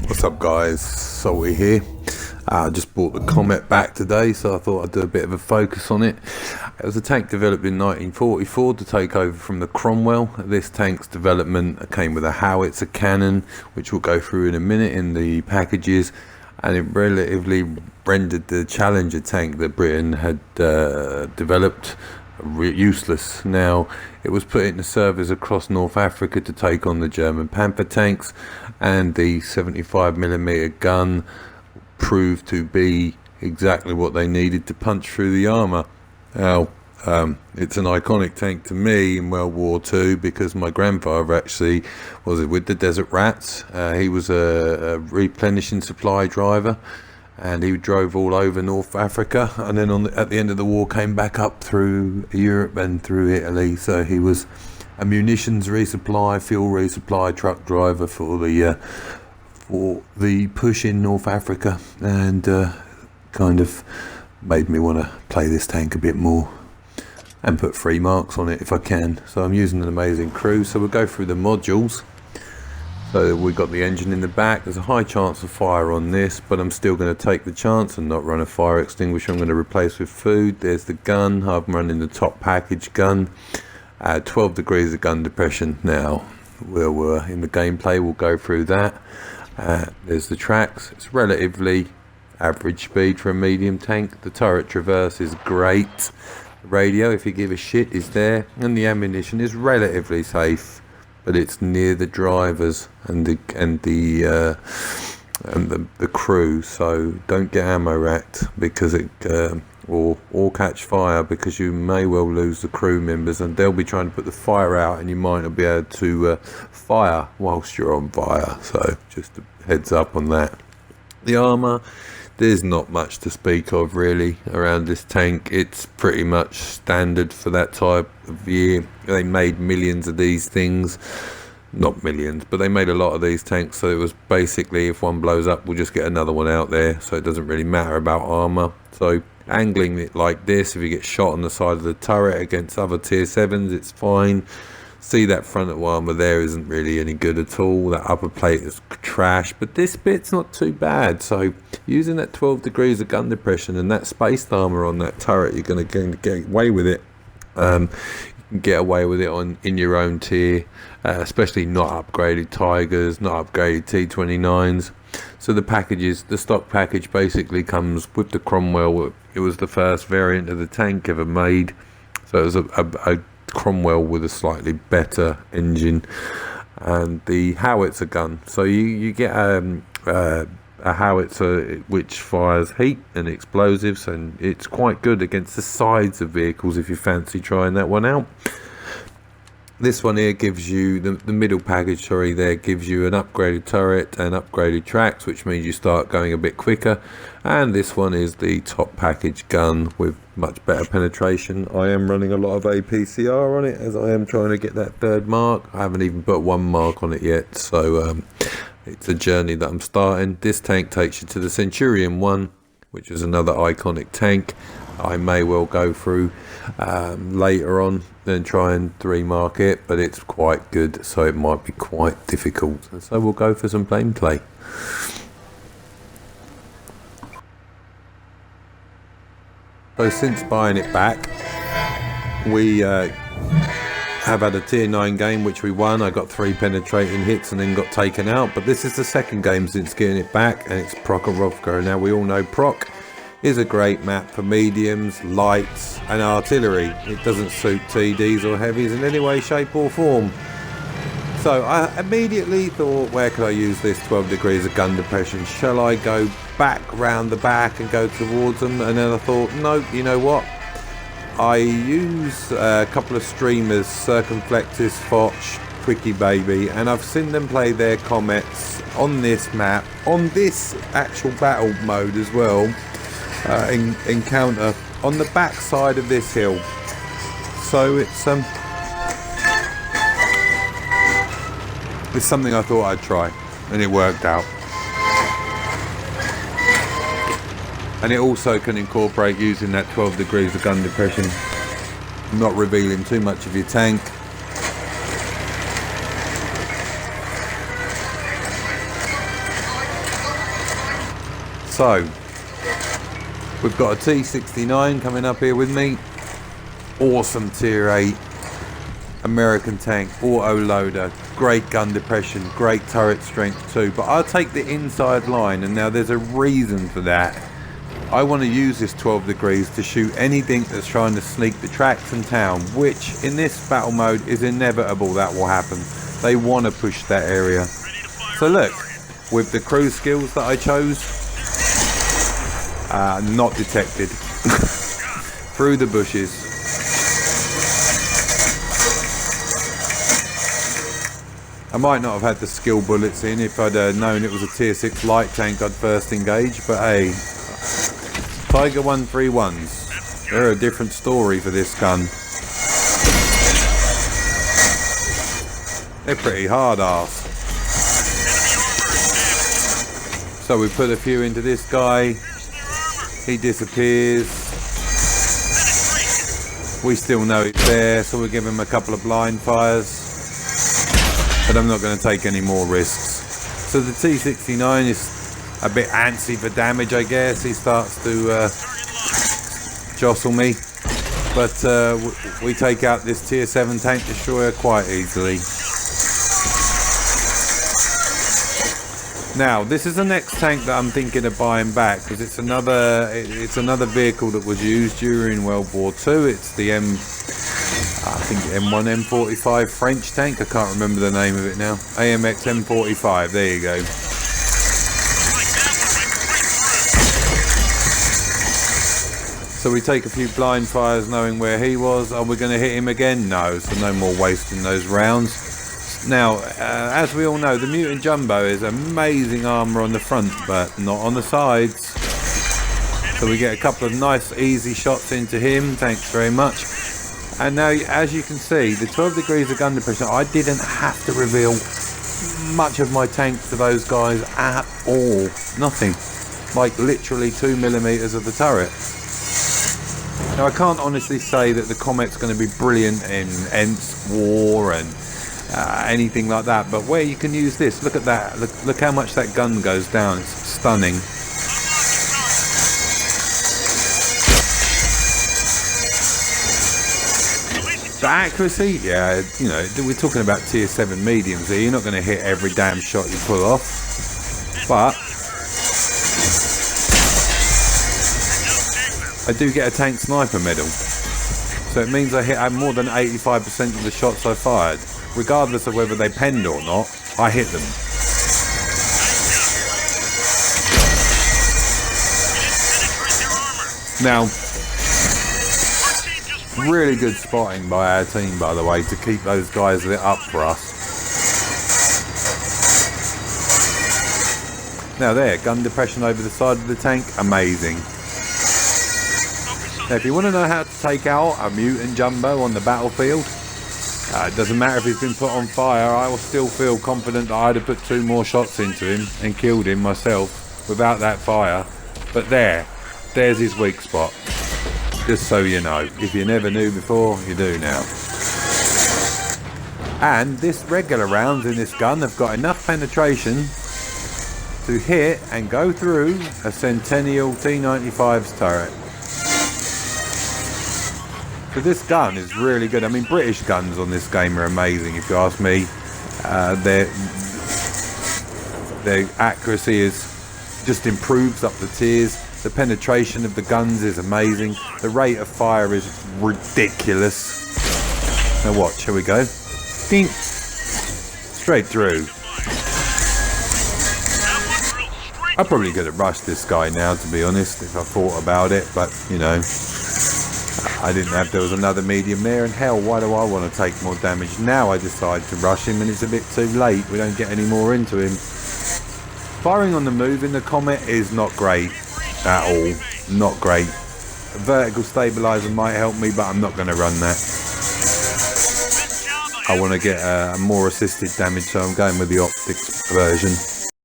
What's up guys, Salty here. I just bought the Comet back today, so I thought I'd do a bit of a focus on it. It was a tank developed in 1944 to take over from the Cromwell. This tank's development came with a howitzer cannon, which we'll go through in a minute in the packages, and it relatively rendered the Challenger tank that Britain had developed useless. Now, it was put into service across North Africa to take on the German Panther tanks, and the 75mm gun proved to be exactly what they needed to punch through the armour. Now, it's an iconic tank to me in World War II because my grandfather actually was with the Desert Rats. He was a replenishing supply driver, and he drove all over North Africa, and then at the end of the war came back up through Europe and through Italy. So he was a munitions resupply, fuel resupply truck driver for the push in North Africa, and kind of made me want to play this tank a bit more and put 3 marks on it if I can. So I'm using an amazing crew, so we'll go through the modules. So we've got the engine in the back. There's a high chance of fire on this, but I'm still going to take the chance and not run a fire extinguisher. I'm going to replace with food. There's the gun. I'm running the top package gun. 12 degrees of gun depression. Now, we'll in the gameplay, we'll go through that. There's the tracks. It's relatively average speed for a medium tank. The turret traverse is great. The radio, if you give a shit, is there, and the ammunition is relatively safe, but it's near the drivers and the crew. So don't get ammo racked because it or catch fire, because you may well lose the crew members and they'll be trying to put the fire out, and you might not be able to fire whilst you're on fire. So just a heads up on that. The armour, there's not much to speak of really around this tank. It's pretty much standard for that type of year. They made millions of these things. Not millions, but they made a lot of these tanks, so it was basically, if one blows up, we'll just get another one out there, so it doesn't really matter about armour. So angling it like this, if you get shot on the side of the turret against other tier 7s, it's fine. See, that frontal armour there isn't really any good at all. That upper plate is trash, but this bit's not too bad. So using that 12 degrees of gun depression and that spaced armour on that turret, you're going to get away with it. You can get away with it in your own tier, especially not upgraded Tigers, not upgraded T29s. So the packages, the stock package basically comes with the Cromwell. It was the first variant of the tank ever made, so it was a Cromwell with a slightly better engine, and the howitzer gun. So you get a howitzer which fires heat and explosives, and it's quite good against the sides of vehicles if you fancy trying that one out. This one here gives you, the middle package, sorry, there gives you an upgraded turret and upgraded tracks, which means you start going a bit quicker. And this one is the top package gun with much better penetration. I am running a lot of APCR on it, as I am trying to get that 3rd mark. I haven't even put 1 mark on it yet, so it's a journey that I'm starting. This tank takes you to the Centurion 1, which is another iconic tank. I may well go through later on and try and 3 mark it, but it's quite good, so it might be quite difficult. And so we'll go for some gameplay. So since buying it back, we have had a tier 9 game which we won. I got 3 penetrating hits and then got taken out, but this is the 2nd game since getting it back, and it's Prokhorovka. Now we all know Prok is a great map for mediums, lights and artillery. It doesn't suit TDs or heavies in any way, shape or form. So I immediately thought, where could I use this 12 degrees of gun depression? Shall I go back round the back and go towards them? And then I thought, no, you know what? I use a couple of streamers, Circumflexus, Foch, Quickie Baby, and I've seen them play their Comets on this map, on this actual battle mode as well. Encounter on the back side of this hill, so it's something I thought I'd try, and it worked out. And it also can incorporate using that 12 degrees of gun depression, not revealing too much of your tank. So we've got a T69 coming up here with me. Awesome tier 8 American tank, auto loader, great gun depression, great turret strength too. But I'll take the inside line, and now there's a reason for that. I want to use this 12 degrees to shoot anything that's trying to sneak the tracks and town, which in this battle mode is inevitable that will happen. They want to push that area. So look, with the crew skills that I chose, not detected. Through the bushes. I might not have had the skill bullets in if I'd known it was a tier 6 light tank I'd first engage, but hey, Tiger 131s, they're a different story for this gun. They're pretty hard ass. So we put a few into this guy, he disappears. We still know it's there, so we'll give him a couple of blind fires. But I'm not going to take any more risks. So the T69 is a bit antsy for damage, I guess. He starts to jostle me. But we take out this tier 7 tank destroyer quite easily. Now, this is the next tank that I'm thinking of buying back, because it's another vehicle that was used during World War II. It's the I think M1 M45 French tank. I can't remember the name of it now. AMX M45. There you go. So we take a few blind fires knowing where he was. Are we going to hit him again? No, so no more wasting those rounds. Now, as we all know, the Mutant Jumbo is amazing armour on the front, but not on the sides. So we get a couple of nice, easy shots into him. Thanks very much. And now, as you can see, the 12 degrees of gun depression, I didn't have to reveal much of my tank to those guys at all. Nothing. Like literally 2mm of the turret. Now, I can't honestly say that the Comet's going to be brilliant in Ents War and anything like that, but where you can use this, look at that. Look how much that gun goes down. It's stunning. The accuracy, yeah, you know, we're talking about tier 7 mediums here. You're not going to hit every damn shot you pull off, but I do get a tank sniper medal, so it means I hit more than 85% of the shots I fired, regardless of whether they penned or not. I hit them. Now, really good spotting by our team, by the way, to keep those guys lit up for us. Now there, gun depression over the side of the tank, amazing. Now if you want to know how to take out a Mutant Jumbo on the battlefield, it doesn's matter if he's been put on fire, I will still feel confident that I'd have put 2 more shots into him and killed him myself without that fire. But there's his weak spot. Just so you know, if you never knew before, you do now. And this regular rounds in this gun have got enough penetration to hit and go through a Centennial T95's turret. So this gun is really good. I mean, British guns on this game are amazing, if you ask me. Their accuracy is just improves up the tiers. The penetration of the guns is amazing. The rate of fire is ridiculous. Now watch, here we go. Dink. Straight through. I probably could have rushed this guy now, to be honest, if I thought about it, but you know, I didn't have, there was another medium there, and hell, why do I want to take more damage? Now I decide to rush him and it's a bit too late. We don't get any more into him. Firing on the move in the Comet is not great. At all, not great. A vertical stabilizer might help me, but I'm not going to run that. I want to get more assisted damage, so I'm going with the optics version.